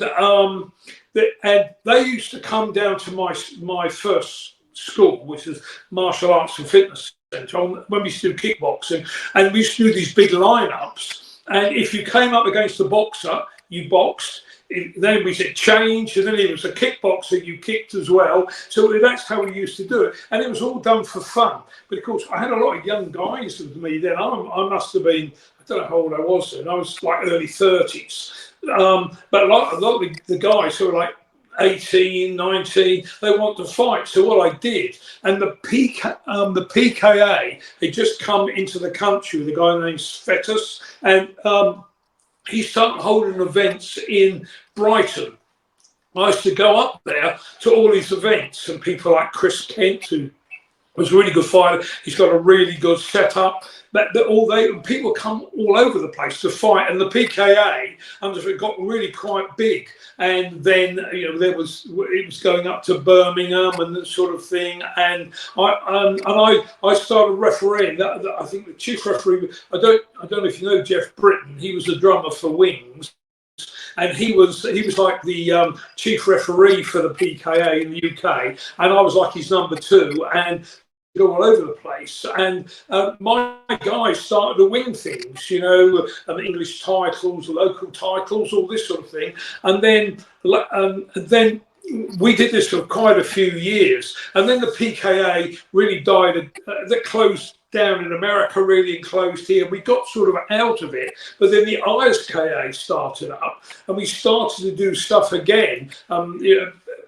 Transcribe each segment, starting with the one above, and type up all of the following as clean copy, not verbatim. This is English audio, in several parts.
and they used to come down to my first school, which is Martial Arts and Fitness Centre, when we used to do kickboxing, and we used to do these big lineups. And if you came up against a boxer, you boxed. Then we said change, and then it was a kickboxer, you kicked as well. So that's how we used to do it, and it was all done for fun. But of course, I had a lot of young guys with me then. I must have been, I don't know how old I was then. I was like early 30s. But a lot of the guys who were like 18, 19, they want to fight. So what I did, and the PKA had just come into the country with a guy named Svetus, and he started holding events in Brighton. I used to go up there to all these events, and people like Chris Kent, who was a really good fighter, he's got a really good setup. People come all over the place to fight, and the PKA it got really quite big. And then it was going up to Birmingham and that sort of thing. And I started refereeing. I think the chief referee, I don't know if you know Jeff Britton. He was a drummer for Wings. And he was like the chief referee for the PKA in the UK, and I was like his number two, and all over the place. And my guys started to win things, English titles, local titles, all this sort of thing. And then we did this for quite a few years, and then the PKA really died. That closed down in America, really, and closed here. We got sort of out of it, but then the ISKA started up, and we started to do stuff again.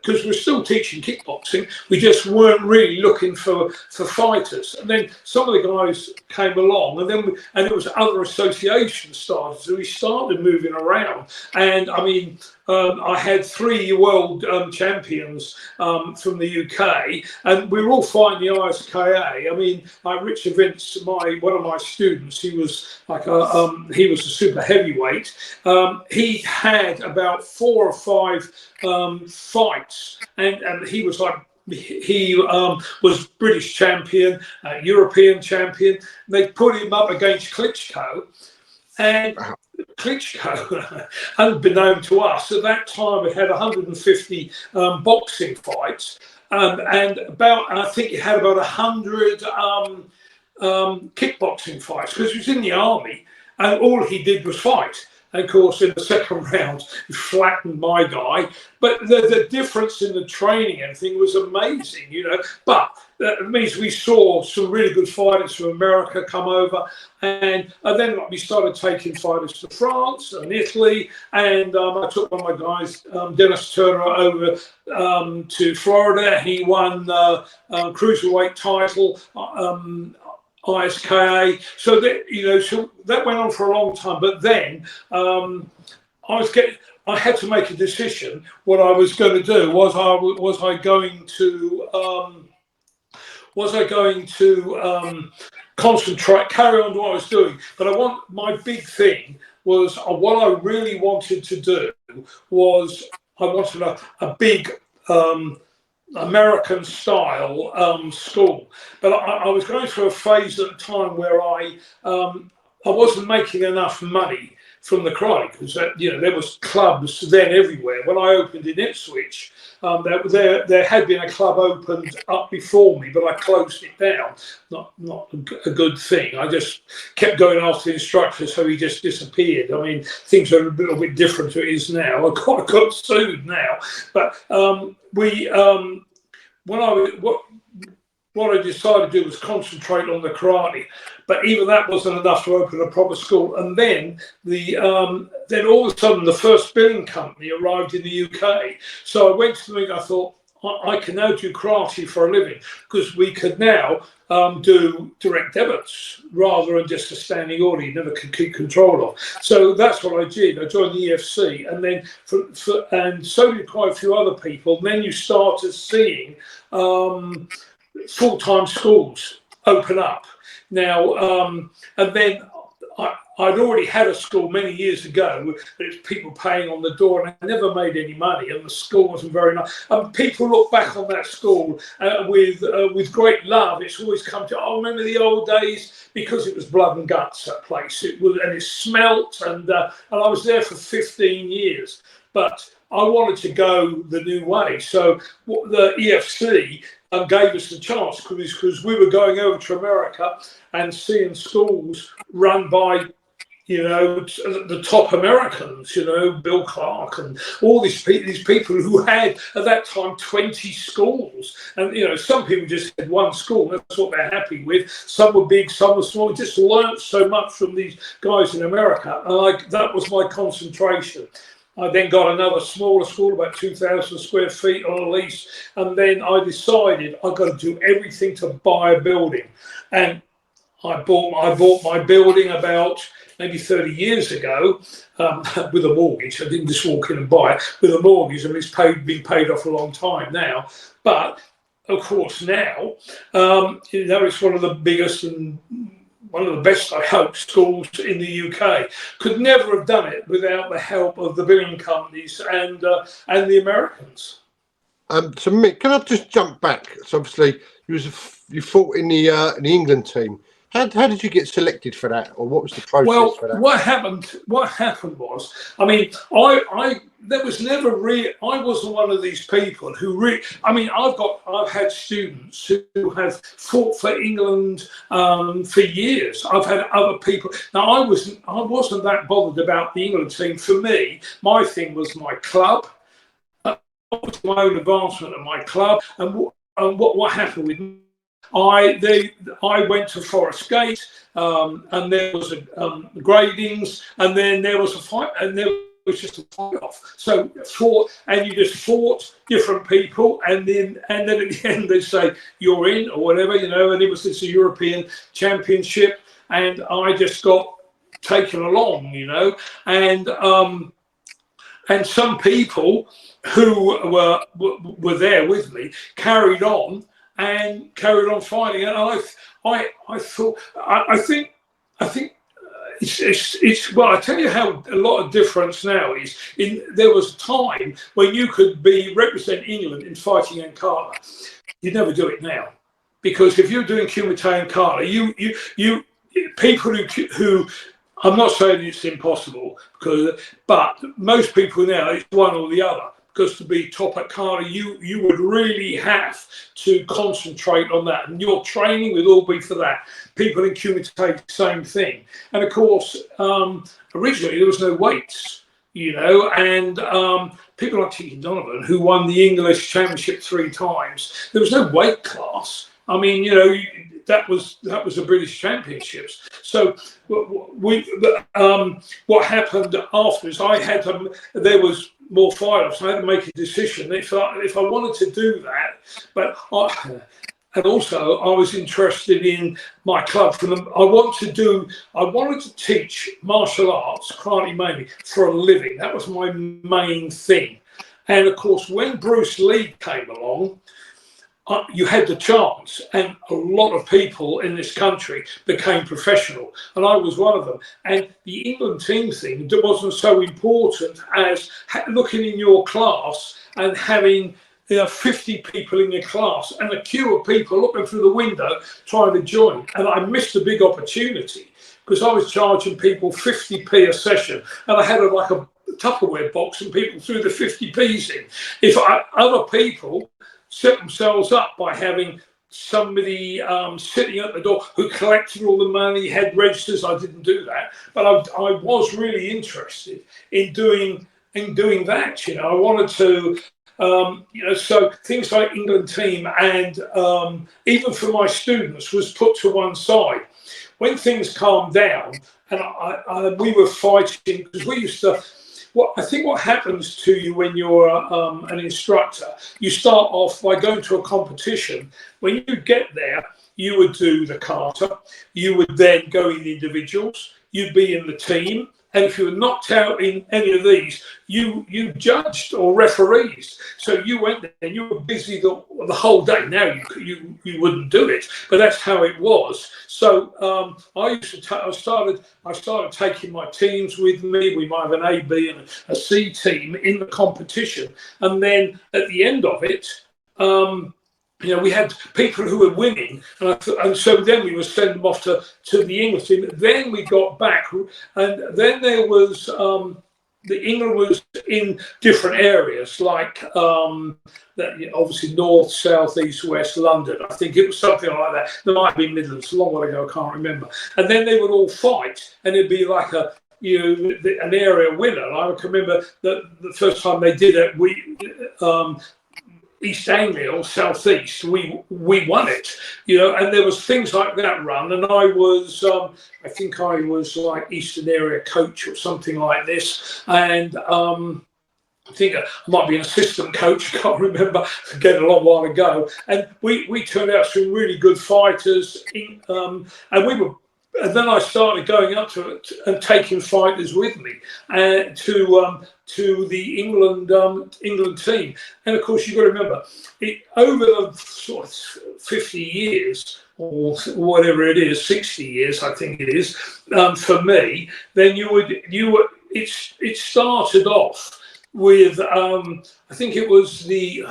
Because we're still teaching kickboxing, we just weren't really looking for fighters. And then some of the guys came along, and it was other associations started, so we started moving around. And I mean, I had 3 world champions from the UK, and we were all fighting the ISKA. I mean, like Richard Vince, one of my students, he was like he was a super heavyweight. He had about 4 or 5 fights, and he was like, he was British champion, European champion. They put him up against Klitschko, and Klitschko, unbeknown to us, at that time it had 150 boxing fights, and I think it had about 100 kickboxing fights, because he was in the army, and all he did was fight. And of course, in the second round, he flattened my guy. But the difference in the training and everything was amazing, But that means we saw some really good fighters from America come over. And then we started taking fighters to France and Italy. And I took one of my guys, Dennis Turner, over to Florida. He won the cruiserweight title. ISKA, so that went on for a long time. But then I had to make a decision what I was going to do. Was I going to concentrate, carry on to what I was doing? But my big thing was what I really wanted to do was I wanted a big American style school, but I was going through a phase at the time where I wasn't making enough money from the karate, because there was clubs then everywhere. When I opened in Ipswich, there had been a club opened up before me, but I closed it down. Not a good thing. I just kept going after the instructor, so he just disappeared. I mean, things are a little bit different to it is now. I got sued now, but what I decided to do was concentrate on the karate. But even that wasn't enough to open a proper school. And then then all of a sudden the first billing company arrived in the UK. So I went to them and I thought, I can now do karate for a living, because we could now do direct debits rather than just a standing order you never could keep control of. So that's what I did. I joined the EFC, and then and so did quite a few other people. And then you started seeing full-time schools open up. Now, and then I'd already had a school many years ago, but it's people paying on the door, and I never made any money, and the school wasn't very nice. And people look back on that school with great love. It's always come to, I remember the old days, because it was blood and guts, that place. It was, and it smelt, and I was there for 15 years. But I wanted to go the new way. So what the EFC gave us the chance, because we were going over to America and seeing schools run by, you know, the top Americans, you know, Bill Clark and all these people who had at that time 20 schools. And, you know, some people just had one school. That's what they're happy with. Some were big, some were small. We just learned so much from these guys in America. And that was my concentration. I then got another smaller school, about 2,000 square feet on a lease. And then I decided I've got to do everything to buy a building. And I bought my building about maybe 30 years ago with a mortgage. I didn't just walk in and buy it with a mortgage, and it's been paid off a long time now. But of course now, you know, it's one of the biggest and one of the best, I hope, schools in the UK. Could never have done it without the help of the building companies and the Americans. So Mick, can I just jump back? So obviously you fought in the England team. How did you get selected for that, or what was the process for that? What happened was, I mean, there was never really, I wasn't one of these people who really, I mean, I've had students who have fought for England for years. I've had other people. Now I wasn't that bothered about the England team. For me, my thing was my club, my own advancement of my club, and what happened with me. I went to Forest Gate, and there was gradings, and then there was a fight, and there was just a fight off. So you just fought different people, and then at the end they say you're in or whatever, you know. And it's a European Championship, and I just got taken along, you know, and some people who were there with me carried on fighting, and I think it's well, I tell you how a lot of difference now is. There was a time when you could represent England in fighting and kata. You never do it now, because if you're doing kumite and kata, you people who I'm not saying it's impossible, but most people now, it's one or the other. Because to be top at kata, you would really have to concentrate on that, and your training would all be for that. People in kumite, same thing. And of course, originally there was no weights, you know, and people like T. Donovan, who won the English Championship 3 times, there was no weight class. I mean, you know, that was the British Championships. So what happened afterwards, there was more fight-offs. I had to make a decision if I wanted to do that. And also I was interested in my club. I wanted to teach martial arts, karate mainly, for a living. That was my main thing. And of course, when Bruce Lee came along, you had the chance, and a lot of people in this country became professional, and I was one of them. And the England team thing wasn't so important as looking in your class and having 50 people in your class and a queue of people looking through the window trying to join. And I missed a big opportunity, because I was charging people 50p a session, and I had like a Tupperware box, and people threw the 50p's in. If other people set themselves up by having somebody sitting at the door who collected all the money, had registers, I didn't do that, but I was really interested in doing that. You know, I wanted to, you know, so things like England team and even for my students was put to one side. When things calmed down, and we were fighting, because we used to. I think what happens to you when you're an instructor, you start off by going to a competition. When you get there, you would do the kata, you would then go in individuals, you'd be in the team, and if you were knocked out in any of these, you judged or refereed. So you went there and you were busy the whole day. Now you wouldn't do it, but that's how it was. So I started taking my teams with me. We might have an A, B, and a C team in the competition, and then at the end of it, you know, we had people who were winning, and so then we would send them off to the English team. Then we got back, and then there was England was in different areas, like obviously north, south, east, west, London. I think it was something like that. There might have been Midlands, a long while ago, I can't remember. And then they would all fight, and it'd be like an area winner. And I can remember that the first time they did it, East Anglia or South East, we won it, and there was things like that run, and I was, I think I was like Eastern area coach or something like this, and I think I might be an assistant coach, I can't remember, again a long while ago, and we turned out some really good fighters, and then I started going up to it and taking fighters with me to the England team. And of course, you've got to remember, over the sort of 50 years or whatever it is, 60 years, I think it is, for me. Then it started off with I think it was the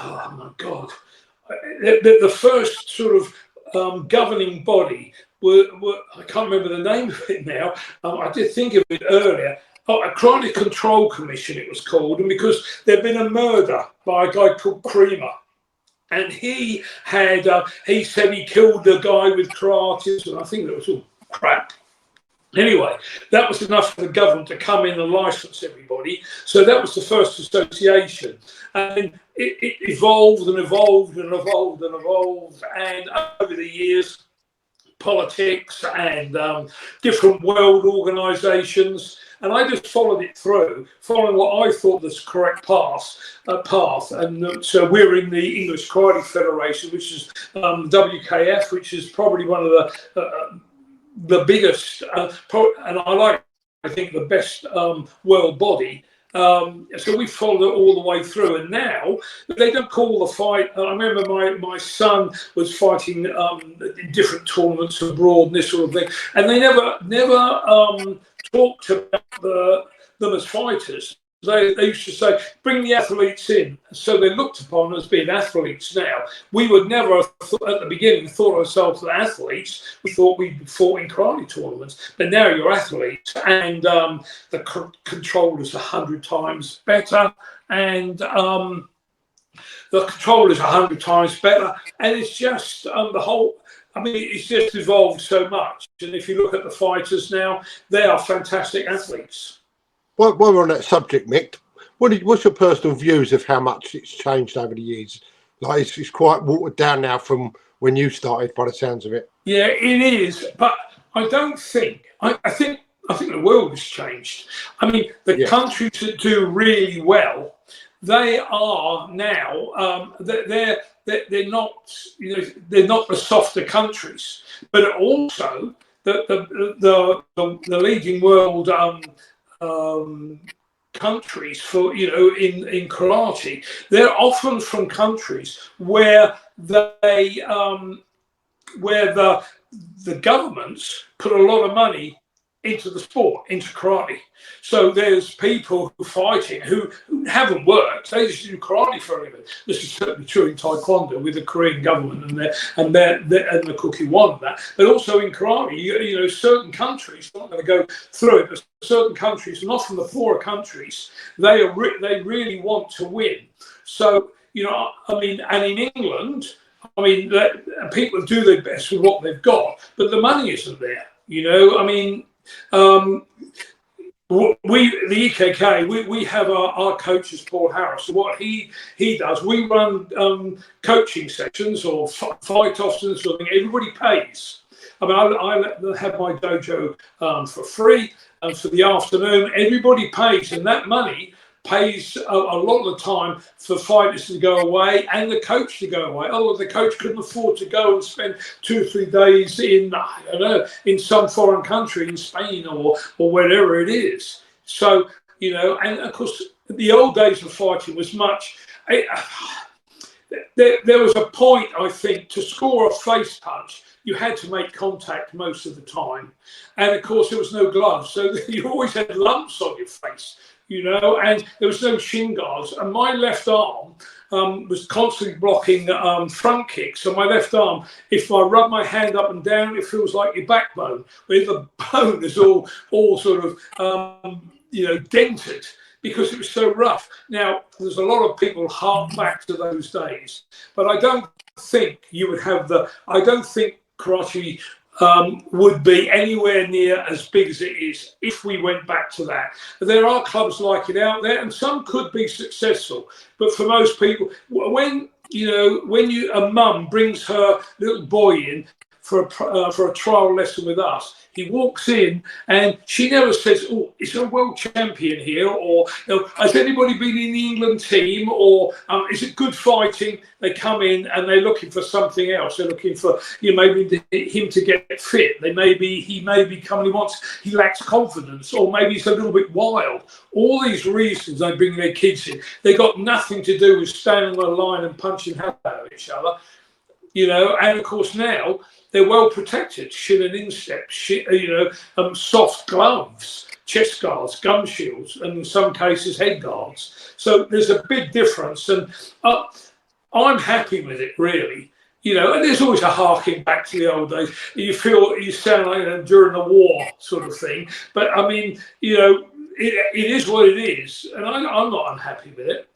first sort of governing body. I can't remember the name of it now. I did think of it earlier. A Chronic Control Commission, it was called, and because there'd been a murder by a guy called Creamer, and he said he killed the guy with karate, and I think that was all crap. Anyway, that was enough for the government to come in and license everybody. So that was the first association, and it evolved and evolved and evolved and evolved, and over the years, politics and different world organisations, and I just followed it through, following what I thought was the correct path. And so we're in the English Karate Federation, which is WKF, which is probably one of the biggest, and I think the best world body. So we followed it all the way through, and now they don't call the fight. I remember my son was fighting in different tournaments abroad and this sort of thing, and they never talked about them as fighters. They used to say, bring the athletes in. So they're looked upon as being athletes now. We would never, at the beginning, thought ourselves as athletes. We thought we fought in karate tournaments. But now you're athletes, and the control is 100 times better. And the control is 100 times better. And it's just the whole... I mean, it's just evolved so much. And if you look at the fighters now, they are fantastic athletes. While we're on that subject, Mick, what's your personal views of how much it's changed over the years? Like, it's quite watered down now from when you started, by the sounds of it. Yeah, it is, but I don't think. I think the world has changed. I mean, the countries that do really well, they are now. They're not. They're not the softer countries, but also the leading world. Countries for in karate, they're often from countries where the governments put a lot of money into the sport, into karate. So there's people who are fighting who haven't worked. They just do karate for a living. This is certainly true in Taekwondo with the Korean government and the cookie won that. But also in karate, certain countries, I'm not going to go through it, but certain countries, and often the poorer countries, they really want to win. So I mean, and in England, I mean, people do their best with what they've got, but the money isn't there. I mean. The EKK, we have our coach is Paul Harris. So what he does, we run coaching sessions or fight offs and sort of thing. Everybody pays. I mean, I let them have my dojo for free, and for the afternoon, everybody pays, and that money pays a lot of the time for fighters to go away and the coach to go away. Otherwise, the coach couldn't afford to go and spend 2 or 3 days in some foreign country, in Spain or wherever it is. So, and of course, the old days of fighting was much... There was a point, I think, to score a face punch, you had to make contact most of the time. And of course, there was no gloves, so you always had lumps on your face. And there was no shin guards. And my left arm was constantly blocking front kicks. So my left arm, if I rub my hand up and down, it feels like your backbone, where the bone is all sort of, dented. because it was so rough. Now, there's a lot of people hark back to those days, but I don't think you would have I don't think karate would be anywhere near as big as it is if we went back to that. There are clubs like it out there, and some could be successful, but for most people, when a mum brings her little boy in for a trial lesson with us, he walks in and she never says, "Oh, is there a world champion here?" or "Has anybody been in the England team?" or "Is it good fighting?" They come in and they're looking for something else. They're looking for maybe him to get fit. He may be coming. He lacks confidence, or maybe he's a little bit wild. All these reasons they bring their kids in. They got nothing to do with standing on a line and punching hell out of each other. And of course now they're well protected, shin and instep, soft gloves, chest guards, gum shields, and in some cases head guards. So there's a big difference, and I'm happy with it, really. And there's always a harking back to the old days. You sound like during the war sort of thing, but I mean, it is what it is, and I'm not unhappy with it.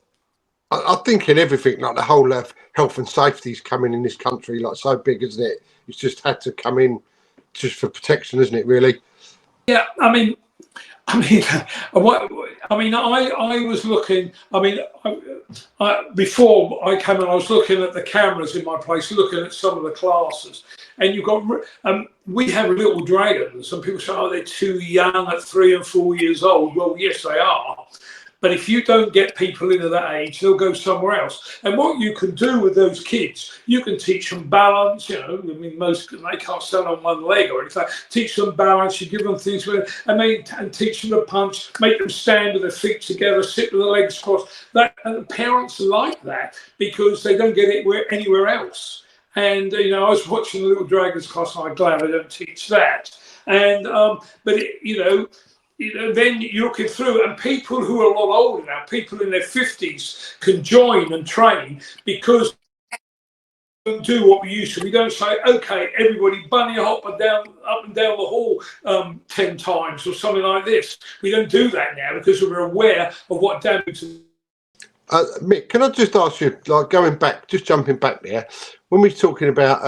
I think in everything, like the whole health and safety is coming in this country, like so big, isn't it? It's just had to come in just for protection, isn't it? Really? Yeah. I was looking. Before I came in, I was looking at the cameras in my place, looking at some of the classes, and you've got. We have little dragons. Some people say, "Oh, they're too young at 3 and 4 years old." Well, yes, they are. But if you don't get people into that age, they'll go somewhere else. And what you can do with those kids, you can teach them balance. Most they can't stand on one leg or anything. Teach them balance. You give them things and teach them to punch. Make them stand with their feet together, sit with their legs crossed. And parents like that because they don't get it anywhere else. And I was watching the Little Dragons class, and I'm glad I don't teach that. And then you're looking through, and people who are a lot older now, people in their 50s, can join and train because we don't do what we used to. We don't say, "Okay, everybody, bunny hop up and down the hall 10 times," or something like this. We don't do that now because we're aware of what damage. Mick, can I just ask you, like jumping back there, when we're talking about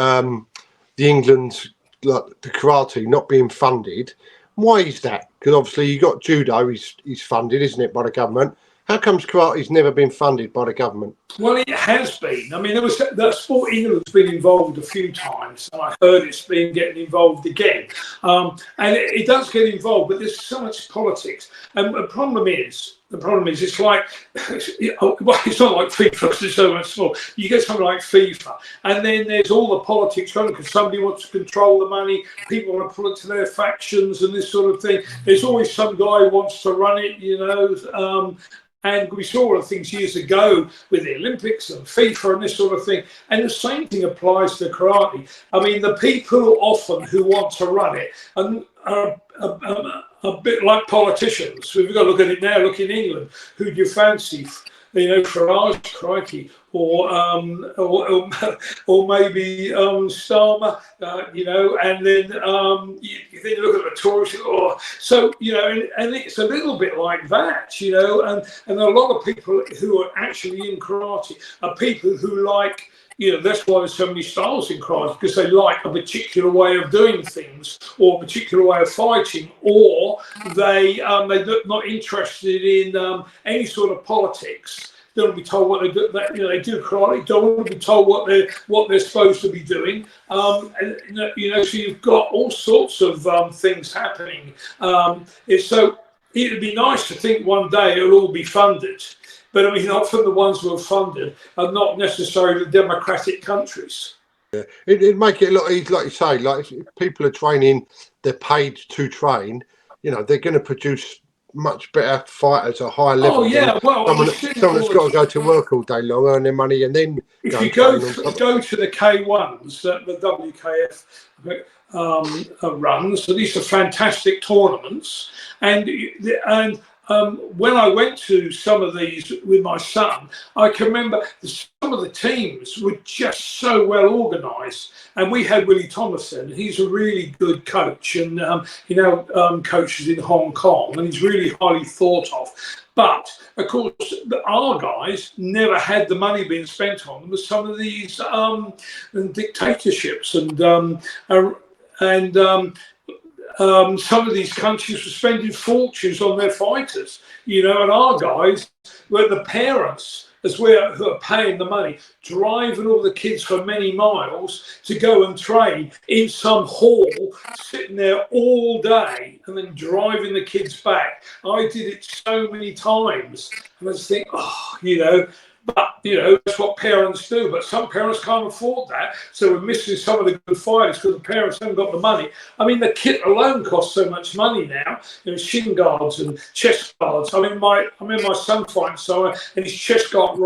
the England, like the karate not being funded, why is that? Because obviously you got judo, he's funded, isn't it, by the government? How comes karate's never been funded by the government? Well, it has been. I mean, that Sport England's been involved a few times, and I heard it's been getting involved again. And it does get involved, but there's so much politics. And the problem is, it's like, it's not like FIFA because it's so much small. You get something like FIFA, and then there's all the politics running because somebody wants to control the money, people want to pull it to their factions and this sort of thing. There's always some guy who wants to run it, and we saw all the things years ago with the Olympics and FIFA and this sort of thing. And the same thing applies to karate. I mean, the people often who want to run it are a bit like politicians. We've got to look at it now. Look in England. Who do you fancy? Farage, crikey, or maybe Starmer, and then you look at the Tories. So and it's a little bit like that, and a lot of people who are actually in karate are people who like. That's why there's so many styles in karate, because they like a particular way of doing things or a particular way of fighting, or they're not interested in any sort of politics. They don't want to be told what they do. They do karate. Don't want to be told what they're supposed to be doing. So you've got all sorts of things happening. So it'd be nice to think one day it'll all be funded. But I mean, often the ones who are funded are not necessarily the democratic countries. Yeah, it'd make it a lot easier, like you say. Like if people are training, they're paid to train. They're going to produce much better fighters at a higher level. Oh yeah, well, someone that's got to go to work all day long, earn their money, and then if you go to the K1s that the WKF runs, so these are fantastic tournaments, and when I went to some of these with my son, I can remember some of the teams were just so well organised. And we had Willie Thomason. He's a really good coach, and he now coaches in Hong Kong, and he's really highly thought of. But of course, our guys never had the money being spent on them with some of these dictatorships and some of these countries were spending fortunes on their fighters, and our guys were the parents as well who are paying the money, driving all the kids for many miles to go and train in some hall, sitting there all day and then driving the kids back. I did it so many times, and I just think, but that's what parents do. But some parents can't afford that, so we're missing some of the good fighters because the parents haven't got the money. I mean, the kit alone costs so much money now. Shin guards and chest guards. I mean, my son fighting someone, and his chest guard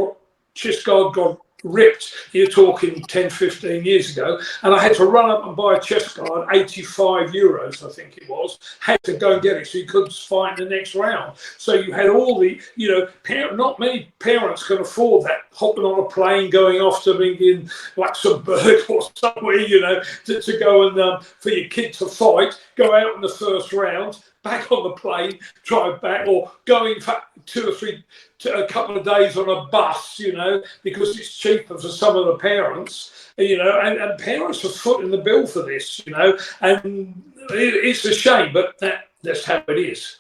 got ripped. You're talking 10, 15 years ago, and I had to run up and buy a chest guard, 85 euros, I think it was. Had to go and get it so you couldn't fight in the next round. So you had all the, not many parents can afford that, hopping on a plane, going off to in Luxembourg or somewhere, to go and for your kid to fight, go out in the first round, back on the plane, drive back, or going for a couple of days on a bus, because it's cheaper for some of the parents, and parents are footing the bill for this, and it's a shame, but that's how it is.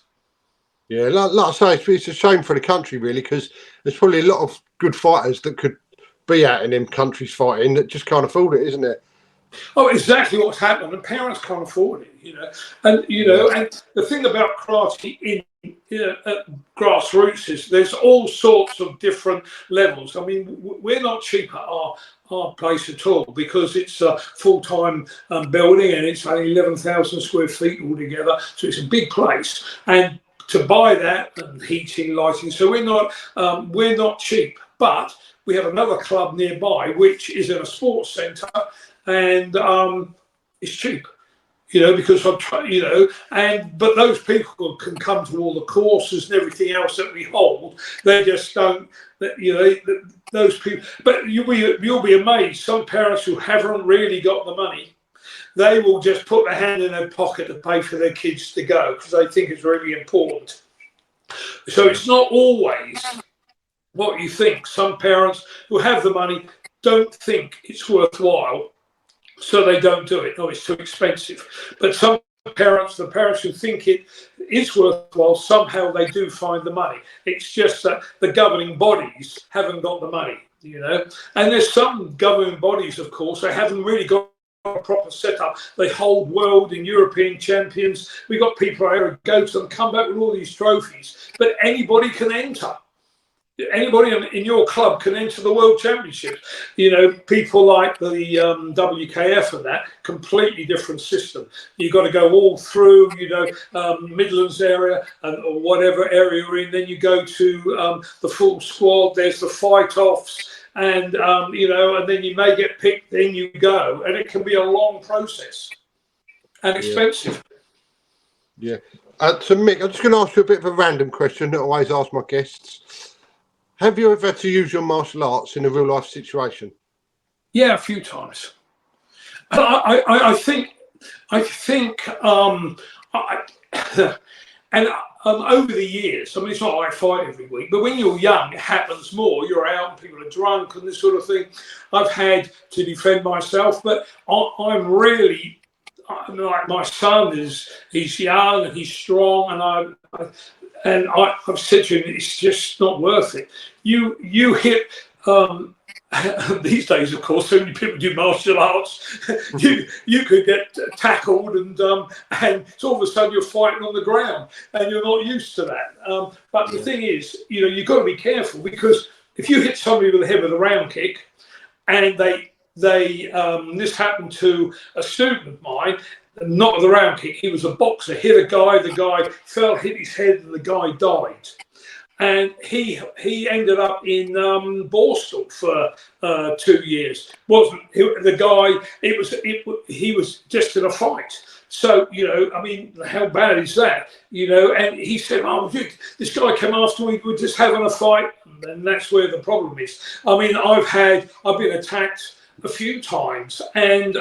Yeah, like I say, it's a shame for the country, really, because there's probably a lot of good fighters that could be out in them countries fighting that just can't afford it, isn't it? Oh, exactly what's happened, and parents can't afford it, And and the thing about karate at grassroots is there's all sorts of different levels. I mean, we're not cheap at our place at all because it's a full-time building and it's only 11,000 square feet altogether, so it's a big place. And to buy that and heating, lighting, so we're not cheap, but we have another club nearby which is in a sports centre. And it's cheap, because I'm trying, but those people can come to all the courses and everything else that we hold. They just don't, those people. But you'll be amazed. Some parents who haven't really got the money, they will just put their hand in their pocket to pay for their kids to go because they think it's really important. So it's not always what you think. Some parents who have the money don't think it's worthwhile. So they don't do it. No, it's too expensive. But some parents, the parents who think it is worthwhile, somehow they do find the money. It's just that the governing bodies haven't got the money, And there's some governing bodies, of course, they haven't really got a proper setup. They hold world and European champions. We've got people out who go to them, come back with all these trophies. But anybody can enter. Anybody in your club can enter the World Championships. People like the WKF and that, completely different system. You've got to go all through, Midlands area or whatever area you're in. Then you go to the full squad. There's the fight-offs. And, and then you may get picked, then you go. And it can be a long process and expensive. Yeah. So, Mick, I'm just going to ask you a bit of a random question that I always ask my guests. Have you ever had to use your martial arts in a real life situation? Yeah, a few times. I think, over the years, I mean, it's not like I fight every week, but when you're young, it happens more. You're out and people are drunk and this sort of thing. I've had to defend myself, but I'm really, like my son he's young and he's strong, and I've said to him, it's just not worth it. You hit these days, of course, so many people do martial arts. you could get tackled, and so all of a sudden you're fighting on the ground, and you're not used to that. But the thing is, you've got to be careful, because if you hit somebody with the head with a round kick, and this happened to a student of mine. Not with a round kick, he was a boxer, hit a guy, the guy fell, hit his head, and the guy died. And he ended up in Borstal for 2 years. He was just in a fight. So, I mean, how bad is that? And he said, oh, dude, this guy came after me, we're just having a fight. And that's where the problem is. I mean, I've been attacked a few times, and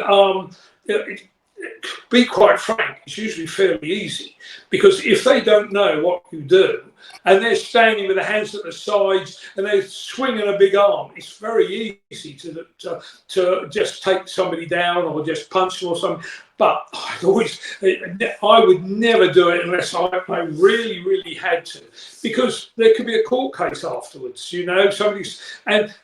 be quite frank, it's usually fairly easy, because if they don't know what you do and they're standing with their hands at the sides and they're swinging a big arm, it's very easy to just take somebody down or just punch them or something. But I would never do it unless I really, really had to, because there could be a court case afterwards, you know, and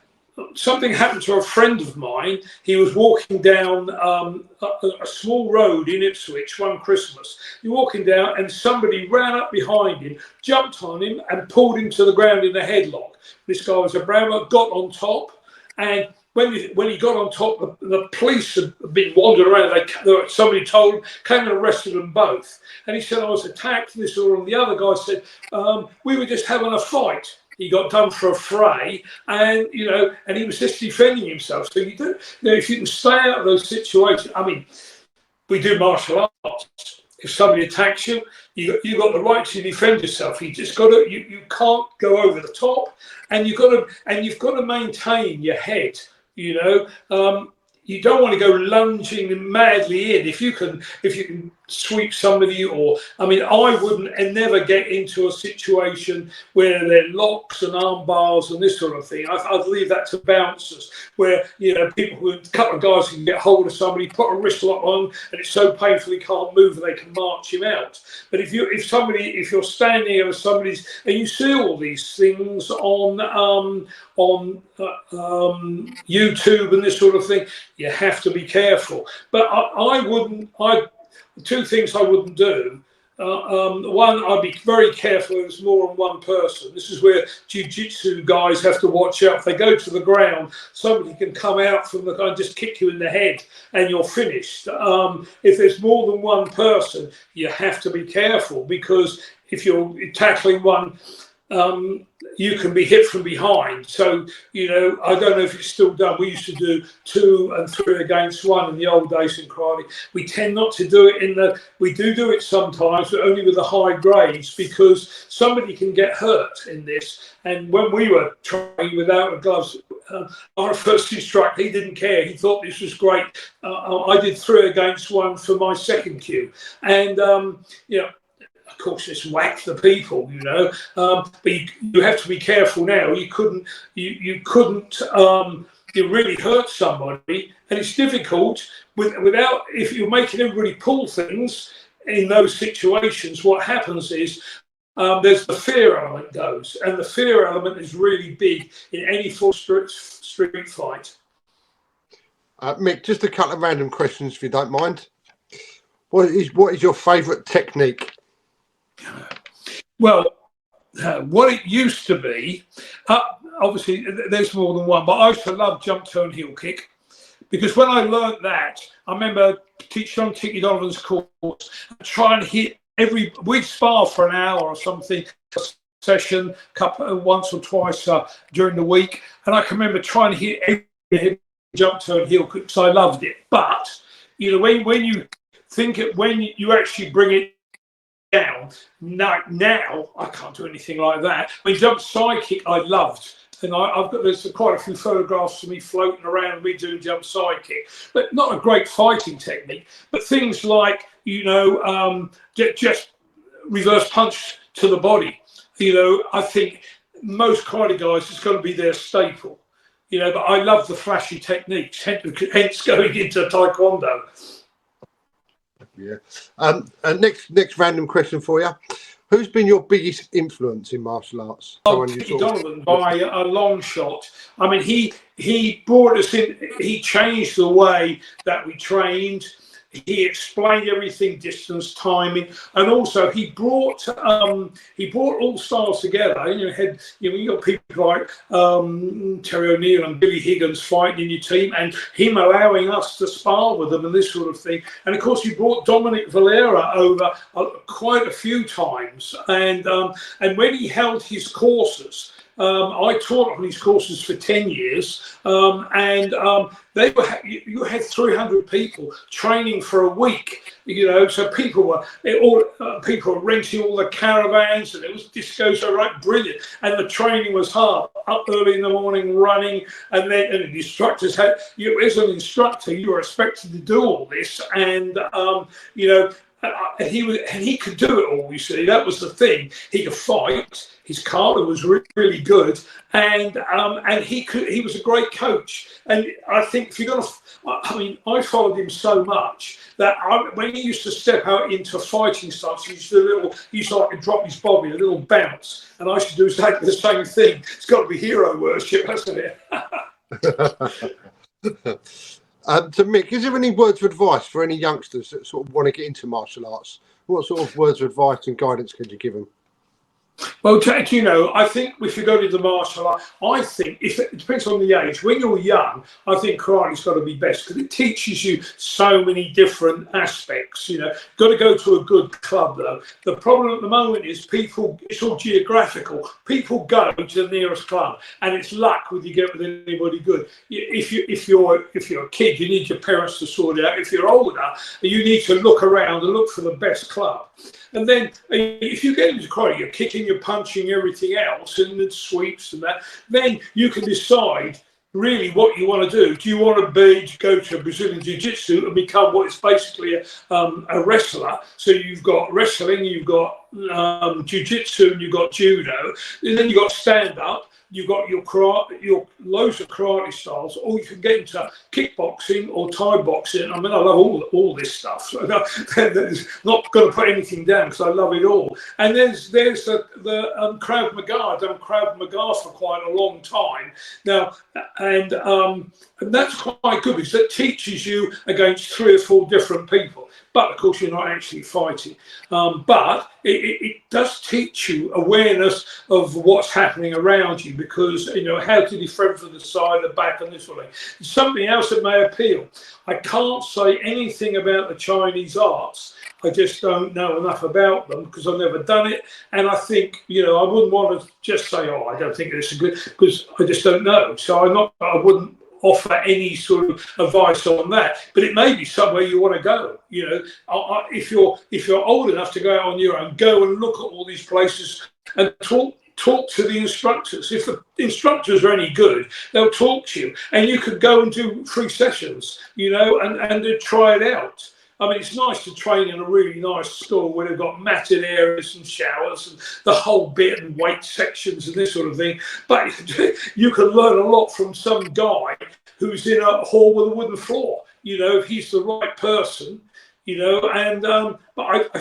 something happened to a friend of mine. He was walking down a small road in Ipswich one Christmas. You're walking down and somebody ran up behind him, jumped on him and pulled him to the ground in a headlock. This guy was a Brammer, got on top, and when he got on top, the police had been wandering around. Somebody told him, came and arrested them both. And he said, I was attacked, this or and the other guy said, we were just having a fight. He got done for a fray, and you know, and he was just defending himself. So you don't, you know, if you can stay out of those situations. I mean, we do martial arts. If somebody attacks you, you got the right to defend yourself. You just got to, you can't go over the top, and you've got to maintain your head. You know, you don't want to go lunging madly in. If you can sweep somebody, or I mean, I wouldn't and never get into a situation where there are locks and arm bars and this sort of thing. I'd leave that to bouncers, where you know, a couple of guys can get hold of somebody, put a wrist lock on, and it's so painful he can't move, and they can march him out. But if you're standing over somebody's, and you see all these things on YouTube and this sort of thing, you have to be careful. But two things I wouldn't do. One, I'd be very careful if it's more than one person. This is where jiu-jitsu guys have to watch out. If they go to the ground, somebody can come out from the and just kick you in the head and you're finished. If there's more than one person, you have to be careful, because if you're tackling one, you can be hit from behind. So, you know, I don't know if it's still done. We used to do 2 and 3 against 1 in the old days in karate. We tend not to do it we do it sometimes, but only with the high grades, because somebody can get hurt in this. And when we were training without the gloves, our first instructor, he didn't care. He thought this was great. I did 3 against 1 for my second cue. And, you know, of course, it's whack the people, you know, but you have to be careful now. You couldn't really hurt somebody, and it's difficult without, if you're making everybody pull things in those situations. What happens is there's the fear element goes, and the fear element is really big in any full street fight. Mick, just a couple of random questions, if you don't mind. What is your favourite technique? Well, what it used to be, obviously there's more than one, but I used to love jump, turn, heel kick, because when I learnt that, I remember teaching on Tiki Donovan's course, try and hit we'd spar for an hour or something, session, once or twice during the week, and I can remember trying to hit every jump, turn, heel kick, because I loved it. But you know, when you think it, when you actually bring it down, now I can't do anything like that. When jump side kick, I loved, and there's quite a few photographs of me floating around, me doing jump side kick, but not a great fighting technique. But things like, you know, just reverse punch to the body. You know, I think most karate guys, it's going to be their staple. You know, but I love the flashy techniques, hence going into Taekwondo. Yeah. And next random question for you. Who's been your biggest influence in martial arts? Mick Donovan, by a long shot. I mean, he brought us in. He changed the way that we trained. He explained everything, distance, timing, and also he brought all styles together. You got people like Terry O'Neill and Billy Higgins fighting in your team, and him allowing us to spar with them and this sort of thing. And of course, he brought Dominic Valera over quite a few times. And when he held his courses, I taught on these courses for 10 years, and you had 300 people training for a week. So people were renting all the caravans, and it was discos, right, brilliant. And the training was hard, up early in the morning, running, and the instructors had you as an instructor, you were expected to do all this, and and he could do it all. You see, that was the thing. He could fight. His kata was really good, and he was a great coach. And I think if you're gonna, I followed him so much that when he used to step out into fighting styles, he used to like to drop his body, a little bounce, and I used to do exactly the same thing. It's got to be hero worship, hasn't it? So Mick, is there any words of advice for any youngsters that sort of want to get into martial arts? What sort of words of advice and guidance could you give them? Well, I think if you go to the martial art, I think if it depends on the age. When you're young, I think karate's got to be best because it teaches you so many different aspects. Got to go to a good club though. The problem at the moment is it's all geographical. People go to the nearest club, and it's luck whether you get with anybody good. If you're a kid, you need your parents to sort it out. If you're older, you need to look around and look for the best club. And then if you get into karate, you're kicking, you're punching, everything else, and the sweeps and that, then you can decide really what you want to do. Do you want to go to Brazilian Jiu-Jitsu and become what is basically a wrestler? So you've got wrestling, you've got Jiu-Jitsu, and you've got Judo, and then you've got stand-up. You've got your loads of karate styles, or you can get into kickboxing or Thai boxing. I love all this stuff. So there's not going to put anything down because I love it all. And there's the Krav Maga. I've done Krav Maga for quite a long time now, and that's quite good because it teaches you against 3 or 4 different people. But of course, you're not actually fighting. But it does teach you awareness of what's happening around you, because how to defend from the side, the back, and this sort of thing. Something else that may appeal. I can't say anything about the Chinese arts. I just don't know enough about them because I've never done it. And I think I wouldn't want to just say, oh, I don't think this is good, because I just don't know. So I wouldn't offer any sort of advice on that, but it may be somewhere you want to go. If you're old enough to go out on your own, go and look at all these places and talk to the instructors. If the instructors are any good, they'll talk to you, and you could go and do free sessions, and try it out. It's nice to train in a really nice school where they've got matted areas and showers and the whole bit, and weight sections and this sort of thing. But you can learn a lot from some guy who's in a hall with a wooden floor, if he's the right person, but I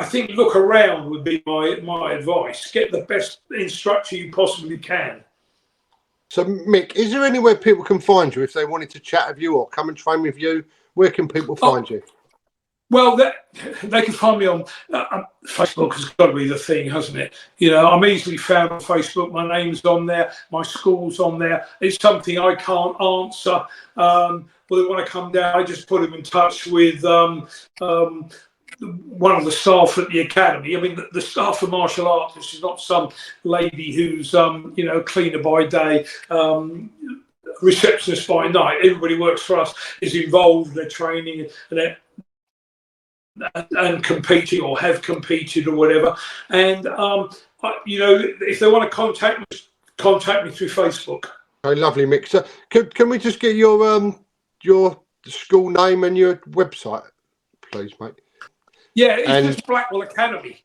think look around would be my advice. Get the best instructor you possibly can. So Mick, is there anywhere people can find you if they wanted to chat with you or come and train with you? Where can people find you? Well, they can find me on Facebook. Has got to be the thing, hasn't it? I'm easily found on Facebook. My name's on there. My school's on there. It's something I can't answer. Well, they want to come down, I just put them in touch with one of the staff at the academy. The staff of martial arts, this is not some lady who's cleaner by day, receptionist by night. Everybody works for us, is involved. They're training and competing, or have competed, or whatever. And if they want to contact me through Facebook. Oh, lovely, Mick. So can we just get your school name and your website, please, mate? Yeah, it's just Blackwell Academy.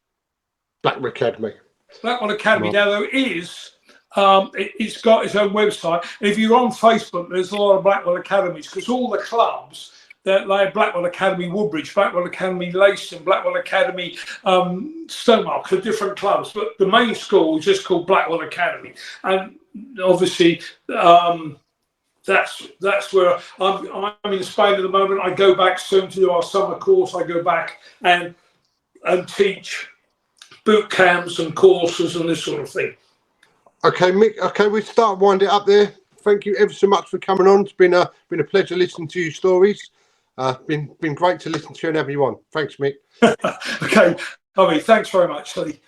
Blackwell Academy. Blackwell Academy. Right. Now there is. It's got its own website. And if you're on Facebook, there's a lot of Blackwell Academies, because all the clubs that like Blackwell Academy Woodbridge, Blackwell Academy Laceham, Blackwell Academy Stonemark are different clubs, but the main school is just called Blackwell Academy. And obviously that's where I'm in Spain at the moment. I go back soon to do our summer course. I go back and teach boot camps and courses and this sort of thing. Okay, Mick. Okay, we start winding it up there. Thank you ever so much for coming on. It's been a pleasure listening to your stories. Been great to listen to you and have you on. Thanks, Mick. Okay, thanks very much, Lee.